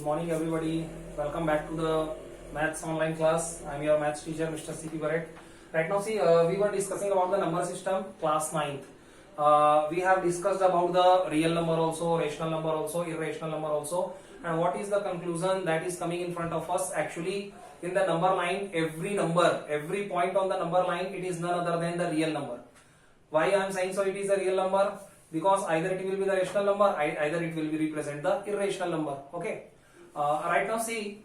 Good morning, everybody. Welcome back to the maths online class. I'm your maths teacher, Mr. C.P. Barrett. Right now, see, we were discussing about the number system, class 9th. We have discussed about the real number also, rational number also, irrational number also. And what is the conclusion that is coming in front of us? Actually, in the number line, every point on the number line, it is none other than the real number. Why I am saying so it is a real number? Because either it will be the rational number, either it will be represent the irrational number. Okay. Right now, see,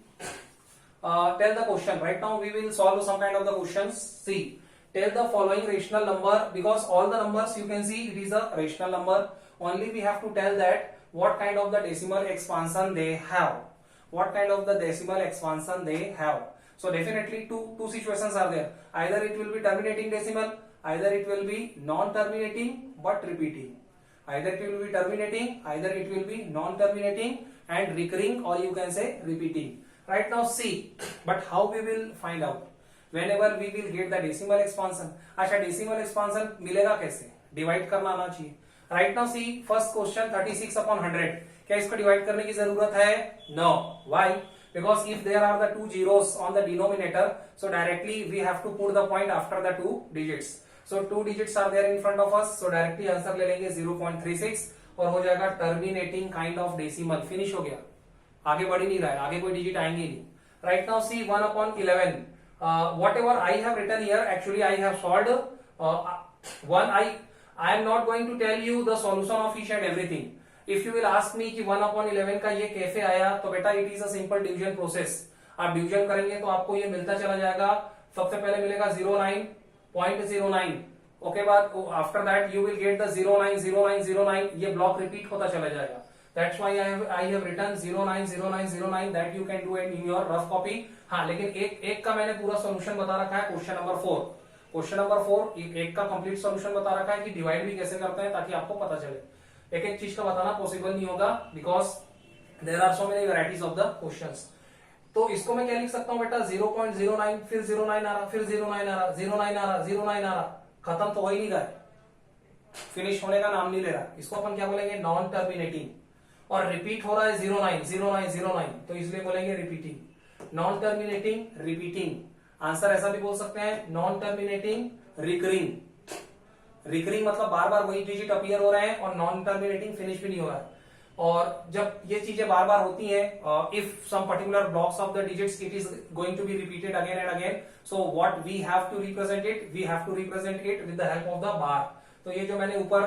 tell the question. Right now, we will solve some kind of the questions. See, tell the following rational number, because all the numbers you can see it is a rational number. Only we have to tell that what kind of the decimal expansion they have. What kind of the decimal expansion they have. So definitely two situations are there. Either it will be terminating decimal, either it will be non-terminating but repeating. Either it will be terminating, either it will be non-terminating and recurring, or you can say repeating. Right now, see, but how we will find out? Whenever we will get the decimal expansion. अच्छा, decimal expansion मिलेगा कैसे? Divide करना आना चाहिए. Right now, see, first question 36/100. क्या इसको divide करने की जरूरत है? No. Why? Because if there are the two zeros on the denominator, so directly we have to put the point after the two digits. So two digits are there in front of us, so directly answer ले लेंगे 0.36 और हो जाएगा terminating kind of decimal. Finish हो गया, आगे बढ़ ही नहीं रहा है, आगे कोई डिजिट आएंगे नहीं. Right now, see 1/11. Whatever I have written here, actually I have solved one. I am not going to tell you the solution of each and everything. If you will ask me कि 1/11 का ये कैसे आया, तो बेटा it is a simple division process. आप division करेंगे तो आपको ये मिलता चला जाएगा. सबसे पहले मिलेगा 0.09. ओके, बाद after that you will get the 090909. ये ब्लॉक रिपीट होता चला जाएगा. That's why I have written 090909 that you can do it in your rough copy. हाँ, लेकिन एक का मैंने पूरा सोल्यूशन बता रखा है. क्वेश्चन नंबर 4 एक का कंप्लीट सोल्यूशन बता रखा है कि डिवाइड भी कैसे करते हैं, ताकि आपको पता चले. एक एक चीज का बताना पॉसिबल नहीं होगा, because there are so many varieties of the questions. तो इसको मैं क्या लिख सकता हूं बेटा? 0.09, फिर 09 आ रहा, फिर 09 आ रहा, 09 आ रहा, 09 आ रहा. खत्म तो हो ही नहीं रहा है, फिनिश होने का नाम नहीं ले रहा. इसको अपन क्या बोलेंगे? Non terminating. और रिपीट हो रहा है 09. तो इसलिए बोलेंगे repeating. Non terminating, repeating. Answer ऐसा भी बोल सकते हैं, नॉन टर्मिनेटिंग, रिकरिंग. रिकरिंग मतलब बार बार वही डिजिट अपीयर हो रहे हैं, और नॉन टर्मिनेटिंग फिनिश भी नहीं हो रहा है. और जब ये चीजें बार बार होती हैं, if some particular blocks of the digits it is going to be repeated again and again, so what we have to represent it? We have to represent it with the help of the bar. तो ये जो मैंने ऊपर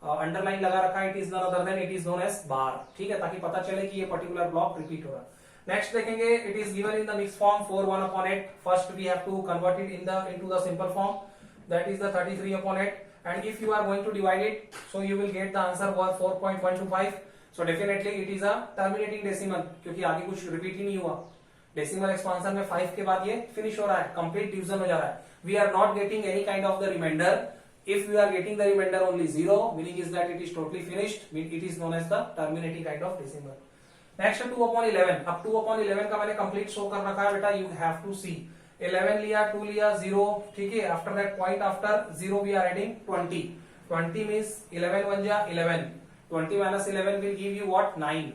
underline लगा रखा है, it is not other than it is known as bar. ठीक है, ताकि पता चले कि ये पर्टिकुलर ब्लॉक रिपीट हो रहा है. नेक्स्ट देखेंगे, it is given in the mix form 4/1/8. First we have to convert it into the simple form, that is the 33/8. and if you are going to divide it, so you will get the answer was 4.125. so definitely it is a terminating decimal, क्योंकि आगे कुछ repeat ही नहीं हुआ. Decimal expansion में 5 के बाद ये finish हो रहा है, कंप्लीट डिवीजन हो जा रहा है. We are not getting any kind of the reminder. if you are getting the remainder only 0, meaning is that it is totally finished, it is known as the terminating kind of decimal. next 2/11. अब 2/11 का मैंने complete show कर रखा है बेटा. you have to see 11 लिया, 2 लिया, 0. ठीक है, after that point after 0 we are adding 20. 20 means 11 1 जा 11. 20 minus 11 will give you what? 9.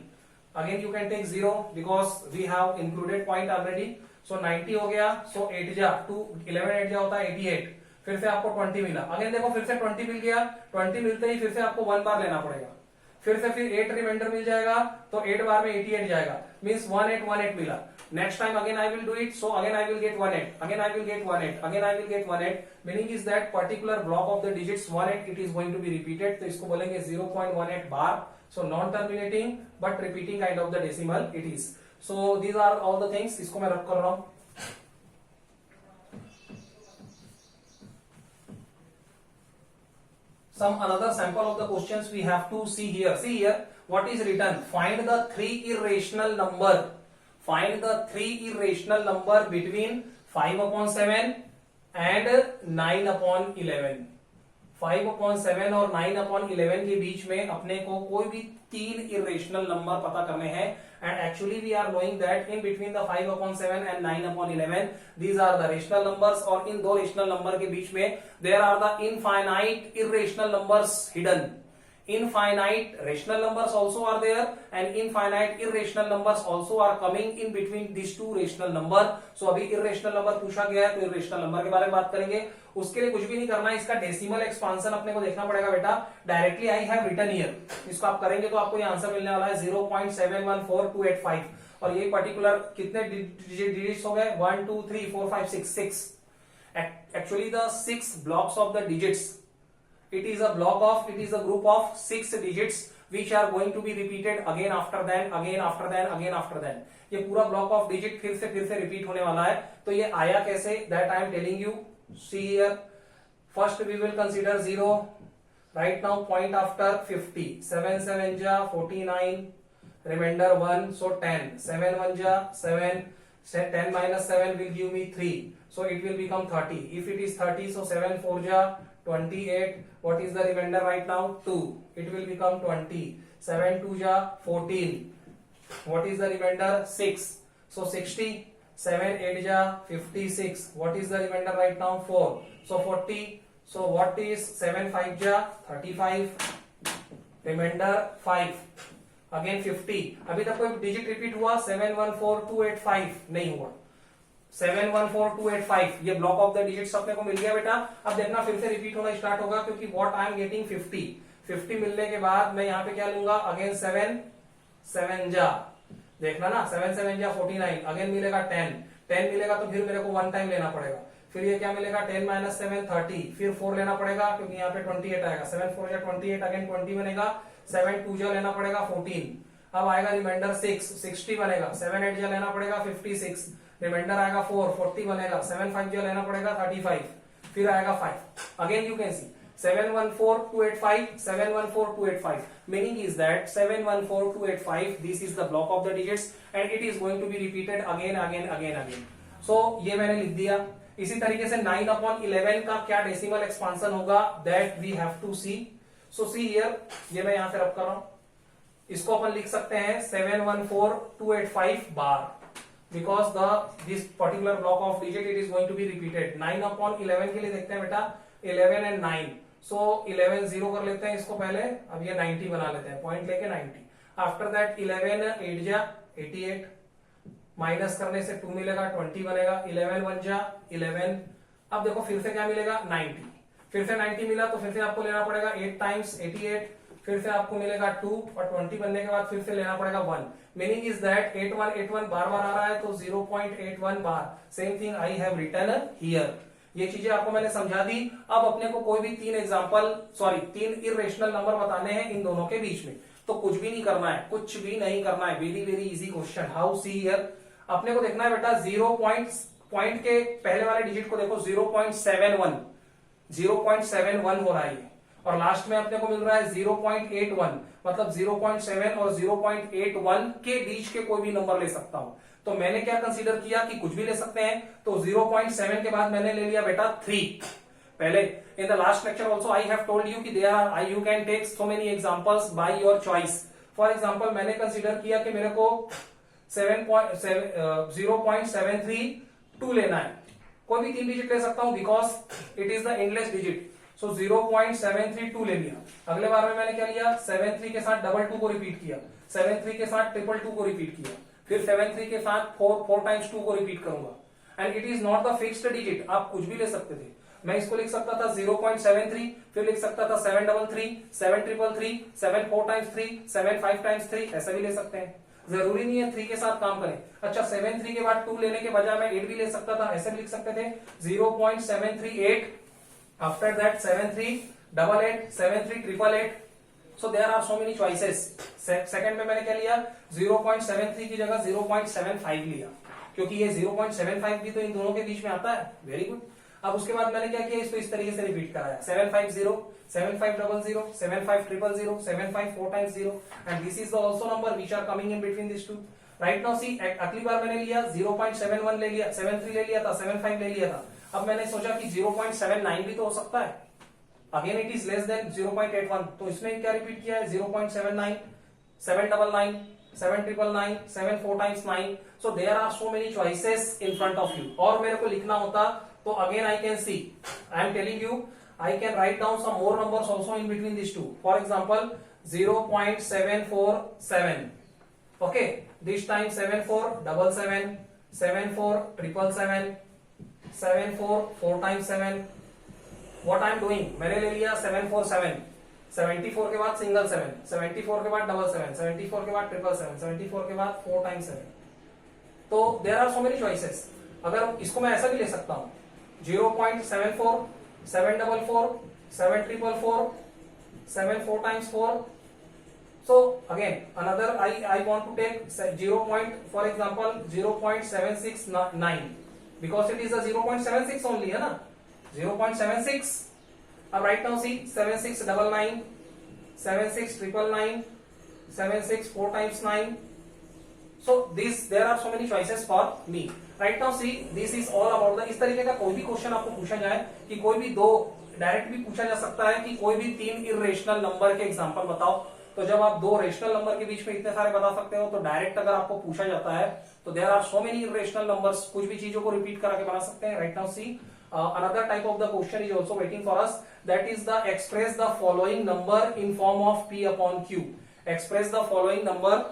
Again you can take 0 because we have included point already. so 90 हो गया. so 8 जा 2 11 8 जा होता है 88. फिर से आपको 20 मिला. अगेन देखो, फिर से 20 मिल गया. 20 मिलते ही फिर से आपको 1 बार लेना पड़ेगा. फिर 8 रिमाइंडर मिल जाएगा, तो 8 बार में 88 जाएगा. मींस 1818 मिला. Next time again I will do it, so again I will get 18, again I will get 18, again I will get 18. Meaning is that particular block of the digits 18 it is going to be repeated. तो इसको बोलेंगे 0.18 बार. So non terminating but repeating kind of the decimal it is. So these are all the things. इसको मैं रख कर रहा हूँ. Some another sample of the questions we have to see here. See here what is written. Find the three irrational number. Find the three irrational number between 5/7 and 9/11. 5/7 और 9/11 के बीच में अपने को कोई भी 3 irrational नंबर पता करने हैं. And actually we are knowing that in between the 5/7 and 9/11 these are the rational numbers. और इन दो rational number के बीच में there are the infinite irrational numbers hidden. Infinite rational numbers also are there and infinite irrational numbers also are coming in between these two rational number. So अभी irrational number पूछा गया है तो irrational number के बारे में बात करेंगे. उसके लिए कुछ भी नहीं करना है, इसका डेसिमल एक्सपांशन अपने को देखना पड़ेगा बेटा. Directly I have written here, इसको आप करेंगे तो आपको ये आंसर मिलने वाला है 0.714285 और ये पर्टिकुलर कितने डिजिट्स हो गए 1 2 3 4 5 6. Actually the 6 blocks of the digits, it is a group of 6 digits which are going to be repeated again after then. ये पूरा block of digit फिर से repeat होने वाला है. तो ये आया कैसे, that I am telling you. See here, first we will consider 0. Right now point after 50. 7 7 ja 49, remainder 1, so 10. 7 1 ja 7. 10 minus 7 will give me 3. So it will become 30. If it is 30, so 7 4 ja 28. What is the remainder right now? 2. It will become 20. 7 2 ja 14. What is the remainder? 6. So 60. 7 8 ja 56. What is the remainder right now? 4. So 40. So what is 7 5 ja 35. Remainder 5. Again 50. अभी तक कोई digit repeat हुआ? 714285 नहीं हुआ. 714285 ये block of the digits अपने को मिल गया बेटा. अब देखना फिर से रिपीट होना स्टार्ट होगा क्योंकि व्हाट आई एम गेटिंग 50 मिलने के बाद मैं यहाँ पे क्या लूंगा? अगेन 7 7 जा, देखना ना 7 7 जा 49. अगेन मिलेगा 10 मिलेगा तो फिर मेरे को 1 टाइम लेना पड़ेगा. फिर ये क्या मिलेगा? 10 minus 7 30. फिर 4 लेना पड़ेगा क्योंकि यहाँ पे 28 आएगा. 7 4 जा 28. अगेन 20 बनेगा. 7 2 जा लेना पड़ेगा 14. अब आएगा रिमाइंडर 6 60 बनेगा. 7 8 जा लेना पड़ेगा 56. रिमाइंडर आएगा 4 40 बनेगा. 7 5 जा लेना पड़ेगा 35. फिर आएगा 5. Again you can see 714285 714285. Meaning is that 714285 this is the block of the digits and it is going to be repeated again. So ये मैंने लिख दिया. इसी तरीके से 9/11 का क्या डेसिमल एक्सपांशन होगा that we have to see. So see here, ये मैं यहां से रब कर रहा हूं. इसको अपन लिख सकते हैं 714285 बार because this particular block of digit it is going to be repeated. 9/11 के लिए देखते हैं बेटा 11 and 9. So 11 0 कर लेते हैं इसको पहले. अब ये 90 बना लेते हैं, पॉइंट लेके 90. आफ्टर दैट 11 8 जा 88. माइनस करने से 2 मिलेगा 20 बनेगा. 11 1 जा 11. अब देखो फिर से क्या मिलेगा 90. फिर से 90 मिला तो फिर से आपको लेना पड़ेगा 8 टाइम्स 88. फिर से आपको मिलेगा 2 और 20 बनने के बाद फिर से लेना पड़ेगा 1. मीनिंग इज दैट 8181 बार बार आ रहा है तो 0.81 bar. Same thing I have written here. ये चीजें आपको मैंने समझा दी. अब अपने को कोई भी 3 इरेशनल नंबर बताने हैं इन दोनों के बीच में. तो कुछ भी नहीं करना है, very very easy question. How see here, अपने को देखना है बेटा 0 पॉइंट के पहले वाले डिजिट को देखो 0.71 हो रहा है और लास्ट में अपने को मिल रहा है 0.81. मतलब 0.7 और 0.81 के बीच के कोई भी नंबर ले सकता हूं. तो मैंने क्या कंसीडर किया कि कुछ भी ले सकते हैं. तो 0.7 के बाद मैंने ले लिया बेटा 3. पहले in the last lecture also I have told you कि you can take so many examples by your choice. For example मैंने कंसीडर किया कि मेरे को 0.732 लेना है. कोई भी 3 डिजिट ले सकता हूं because it is the endless digit. So 0.732 ले लिया. अगले बार में मैंने क्या लिया 73 के साथ 22 को रिपीट किया. 73 के साथ 222 को रिपीट किया. फिर 73 के साथ 4 टाइम्स 2 को रिपीट करूंगा. And it is not the fixed digit. आप कुछ भी ले सकते थे. मैं इसको लिख सकता था 0.73. फिर लिख सकता था 733, 7333, 7 4 टाइम्स 3, 7 5 टाइम्स 3. ऐसा भी ले सकते हैं. जरूरी नहीं है 3 के साथ काम करें. अच्छा 73 के बाद 2 लेने के बजाय मैं 8 भी ले सकता था. ऐसे भी लिख सकते थे 0.738. After that 7388, 73888. So there are so many choices. Second में मैंने क्या लिया 0.73 की जगह 0.75 लिया क्योंकि ये 0.75 भी तो इन दोनों के बीच में आता है. Very good. अब उसके बाद मैंने क्या किया, इसको इस तरीके से रिपीट कराया 750, 7500, 75000, 75 4 times 0 and this is the also number which are coming in between these two. Right now see अगली बार मैंने लिया 0.71 ले लिया, 73 ले लिया था, 75 ले लिया था. अब मैंने सोचा कि 0.79 भी तो हो सकता है. Again it is less than 0.81. तो इसमें क्या रिपीट किया है 0.79, 799, 7999, 7 4 times 9. So there are so many choices in front of you. और मेरे को लिखना होता तो again I can see, I am telling you I can write down some more numbers also in between these two. For example, 0.747. Okay, this time 7477, 74777, 74 4 times 7. What I am doing, मैंने ले लिया 747, 74 के बाद सिंगल 7, 74 के बाद double 7, 74 के बाद triple 7, 74 के बाद 4 times 7. तो there are so many choices. अगर इसको मैं ऐसा भी ले सकता हूं 0.74, 744, 7444, 7 4 times 4. So again another I want to take 0. For example 0.769 because it is a 0.76 only है ना 0.76. अब right now see 7699, 76999, 76 4 times 9. So this there are so many choices for me. Right now see this is all about the. इस तरीके का कोई भी question आपको पूछा जाए कि कोई भी दो डायरेक्ट भी पूछा जा सकता है कि कोई भी तीन इरेशनल नंबर के एग्जांपल बताओ. तो जब आप दो रेशनल नंबर के बीच में इतने सारे बता सकते हो तो डायरेक्ट अगर आपको पूछा जाता है तो there are so many irrational numbers. कुछ भी चीजों को रिपीट करा के बना सकते हैं. Right now C another type of the question is also waiting for us, that is the express the following number in form of p upon q. Express the following number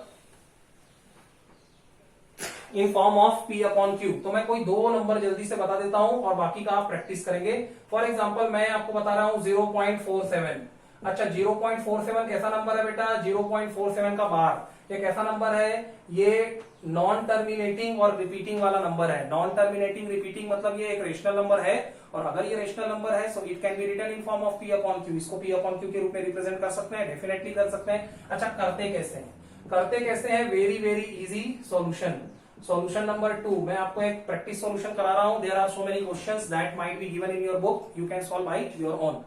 in form of p upon q. तो मैं कोई दो number जल्दी से बता देता हूं और बाकी का आप प्रैक्टिस करेंगे. फॉर एग्जांपल मैं आपको बता रहा हूं 0.47. अच्छा 0.47 कैसा नंबर है बेटा? 0.47 का बार. ये कैसा नंबर है? ये नॉन टर्मिनेटिंग और रिपीटिंग वाला नंबर है. नॉन टर्मिनेटिंग रिपीटिंग मतलब ये एक रेशनल नंबर है और अगर ये रेशनल नंबर है so it can be written in form of p upon q. इसको p अपॉन q के रूप में रिप्रेजेंट कर सकते हैं. डेफिनेटली कर सकते हैं. अच्छा करते कैसे हैं? करते कैसे हैं? Very very easy solution. Solution number 2 मैं आपको एक प्रैक्टिस सॉल्यूशन करा रहा हूं. There are so many questions that might be given in your book. You can solve by your own.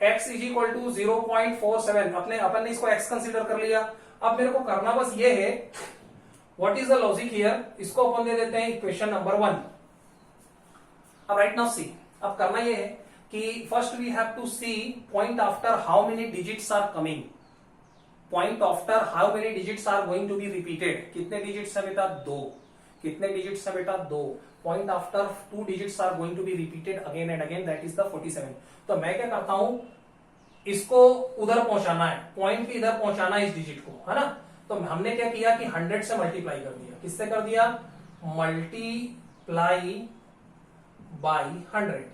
x is equal to 0.47. अपन ने इसको x कंसीडर कर लिया. अब मेरे को करना बस ये है, what is the logic here. इसको अपन दे देते हैं इक्वेशन नंबर 1. अब राइट नाउ सी, अब करना ये है कि first we have to see point after how many digits are coming. Point after how many digits are going to be repeated. कितने डिजिट्स है बेटा? 2. कितने डिजिट्स है बेटा? 2. Point after 2 digits are going to be repeated again and again, that is the 47. तो मैं क्या करता हूं, इसको उधर पहुंचाना है, पॉइंट भी इधर पहुंचाना है इस डिजिट को, है ना. तो हमने क्या किया कि 100 से मल्टीप्लाई कर दिया. किससे कर दिया? Multiply by 100.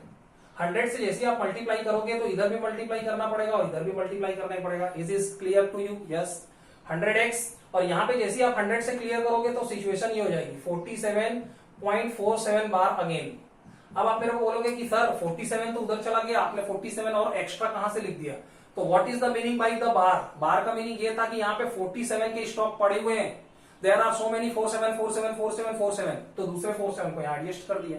100 से जैसे आप मल्टीप्लाई करोगे तो इधर भी मल्टीप्लाई करना पड़ेगा और इधर भी मल्टीप्लाई करना पड़ेगा. Is is clear to you? Yes. 100x और यहां पे जैसे आप 100 से क्लियर करोगे तो सिचुएशन ये हो जाएगी 47.47 बार अगेन. अब आप मेरे को बोलोगे कि सर 47 तो उधर चला गया, आपने 47 और एक्स्ट्रा कहां से लिख दिया? तो what is the meaning by the bar? Bar का मीनिंग ये था कि यहाँ पे 47 के स्टॉक पड़े हुए हैं. There are so many 47 47 47 47. तो दूसरे 47 को यहाँ एडजस्ट कर दिया.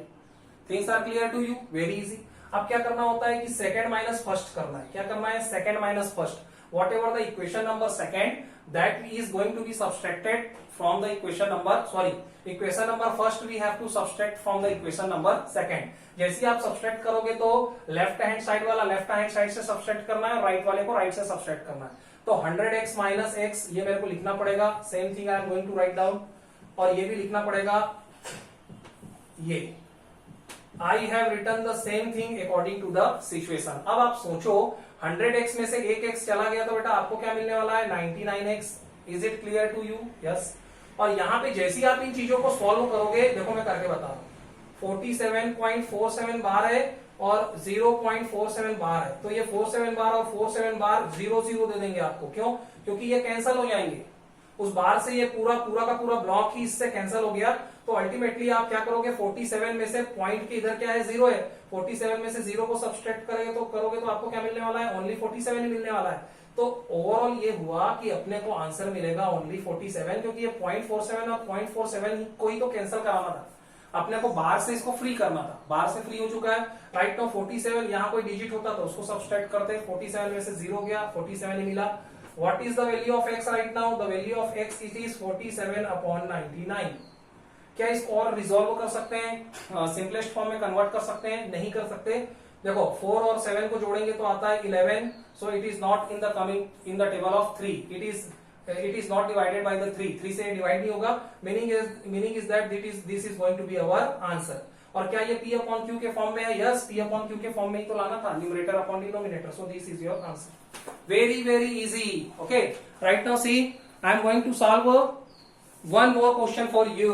Things are clear to you? Very easy. अब क्या करना होता है कि सेकंड माइनस फर्स्ट करना है. क्या करना है? Second minus first. What ever the equation number second that is going to be subtracted from the equation number first we have to subtract from the equation number second. जैसे आप subtract करोगे तो left hand side वाला left hand side से subtract करना है और right वाले को राइट से subtract करना है. तो 100x minus x ये मेरे को लिखना पड़ेगा. Same thing I am going to write down. और ये भी लिखना पड़ेगा. ये I have written the same thing according to the situation. अब आप सोचो 100x में से एक x चला गया तो बेटा आपको क्या मिलने वाला है? 99x. Is it clear to you? Yes. और यहां पे जैसे ही आप इन चीजों को सॉल्व करोगे, देखो मैं करके बता रहा हूं. 47.47 बार है और 0.47 बार है. तो ये 47 बार और 47 बार 0 0 दे देंगे आपको. क्यों? क्योंकि ये कैंसिल हो जाएंगे. उस बार से ये पूरा का पूरा ब्लॉक ही इससे कैंसिल हो गया. तो अल्टीमेटली आप क्या करोगे? 47 में से पॉइंट के इधर क्या है? 0 है. 47 में से 0 को सब्सट्रैक्ट करोगे तो आपको क्या मिलने वाला है? ओनली 47 ही मिलने वाला है. तो ओवरऑल ये हुआ कि अपने को आंसर मिलेगा ओनली 47, क्योंकि ये 0.47 और 0.47 को ही तो कैंसिल कराना था. अपने को बाहर से इसको फ्री करना था. बाहर से फ्री हो चुका है. राइट नाउ 47 यहाँ कोई डिजिट होता तो उसको सब्सट्रैक्ट करते. 47 में से 0 गया, 47 ही मिला. What is the value of x right now? The value of x it is 47/99. क्या इसको और रिजॉल्व कर सकते हैं? सिंपलेस्ट फॉर्म में कन्वर्ट कर सकते हैं? नहीं कर सकते. देखो 4 और 7 को जोड़ेंगे तो आता है 11. So it is not in the coming in the table of 3. It is it is not divided by the 3 से डिवाइड नहीं होगा, meaning is that this is going to be our answer. और क्या ये p अपॉन q के फॉर्म में है? यस, p अपॉन q के फॉर्म में ही तो लाना था, numerator upon denominator, so this is your answer. Very easy. Okay, right now see I am going to solve one more question for you.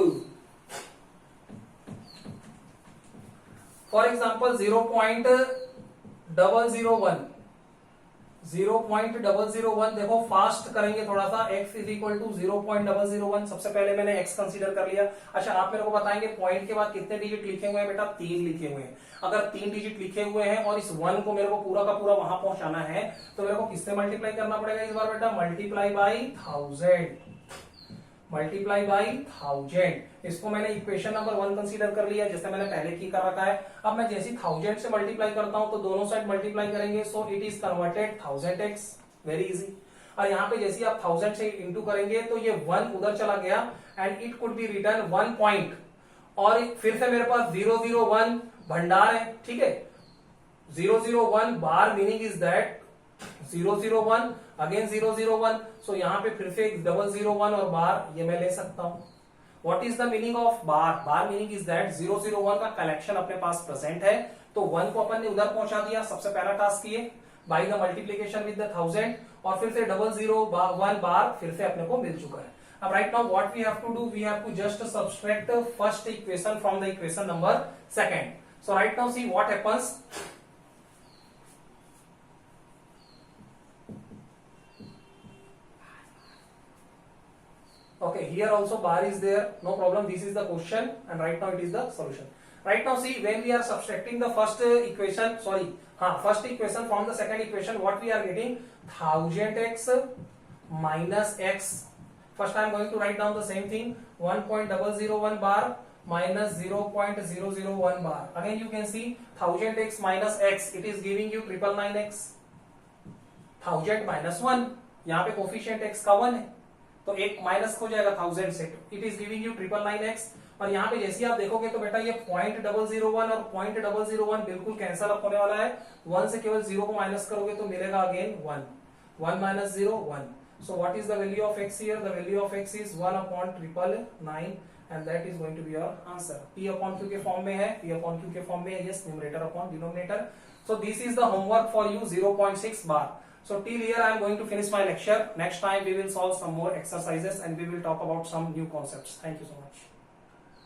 For example 0.001 देखो फास्ट करेंगे थोड़ा सा। x is equal to 0.001। सबसे पहले मैंने x consider कर लिया। अच्छा, आप मेरे को बताएंगे पॉइंट के बाद कितने डिजिट लिखे हुए हैं? बेटा 3 लिखे हुए हैं। अगर 3 डिजिट लिखे हुए हैं और इस 1 को मेरे को पूरा का पूरा वहां पहुंचाना है तो मेरे को किससे मल्टीप्लाई करना पड़ेगा इस बार? बेटा मल्टीप्लाई बाई 1000। इसको मैंने इक्वेशन नंबर 1 कंसीडर कर लिया, जैसे मैंने पहले की कर रखा है। अब मैं जैसे 1000 से मल्टीप्लाई करता हूं तो दोनों साइड मल्टीप्लाई करेंगे, सो it is converted 1000x। Very easy. और यहाँ पे जैसे आप 1000 से इंटू करेंगे तो ये 1 उधर चला गया and it could be return 1 point. और फिर से मेरे पास 001 भंडार है, ठीक है। 001 बार मीनिंग इज दैट 001 अगेन 001, सो यहाँ पे फिर से 001 और बार ये मैं ले सकता हूं। What is the meaning of bar? Bar meaning is that 001 का कलेक्शन अपने पास प्रेजेंट है, तो 1 को अपन ने उधर पहुंचा दिया, सबसे पहला टास्क किए by the multiplication with the 1000, और फिर से 001 बार फिर से अपने को मिल चुका है। अब right now what we have to do, we have to just subtract first equation from the equation number second. So right now see what happens. Okay, here also bar is there, no problem. This is the question and right now it is the solution. Right now see, when we are subtracting the first equation, first equation from the second equation, what we are getting? 1000x minus x. First I am going to write down the same thing, 1.001 bar minus 0.001 bar. Again you can see 1000x minus x, it is giving you 999x. 1000 minus 1, यहाँ पे coefficient x का 1 है तो एक minus हो जाएगा 1000 से, it is giving you 999x। और यहाँ पे जैसे आप देखोगे तो बेटा ये 0.001 और 0.001 बिल्कुल कैंसल अप होने वाला है। 1 से केवल 0 को माइनस करोगे तो मिलेगा again 1 minus 0 1। So what is the value of x here? The value of x is 1/999 and that is going to be your answer. p upon q के फॉर्म में है, p अपॉन q के फॉर्म में है, yes, numerator upon denominator. So this is the homework for you, 0.6 bar. So till here I am going to finish my lecture. Next time we will solve some more exercises and we will talk about some new concepts. Thank you so much.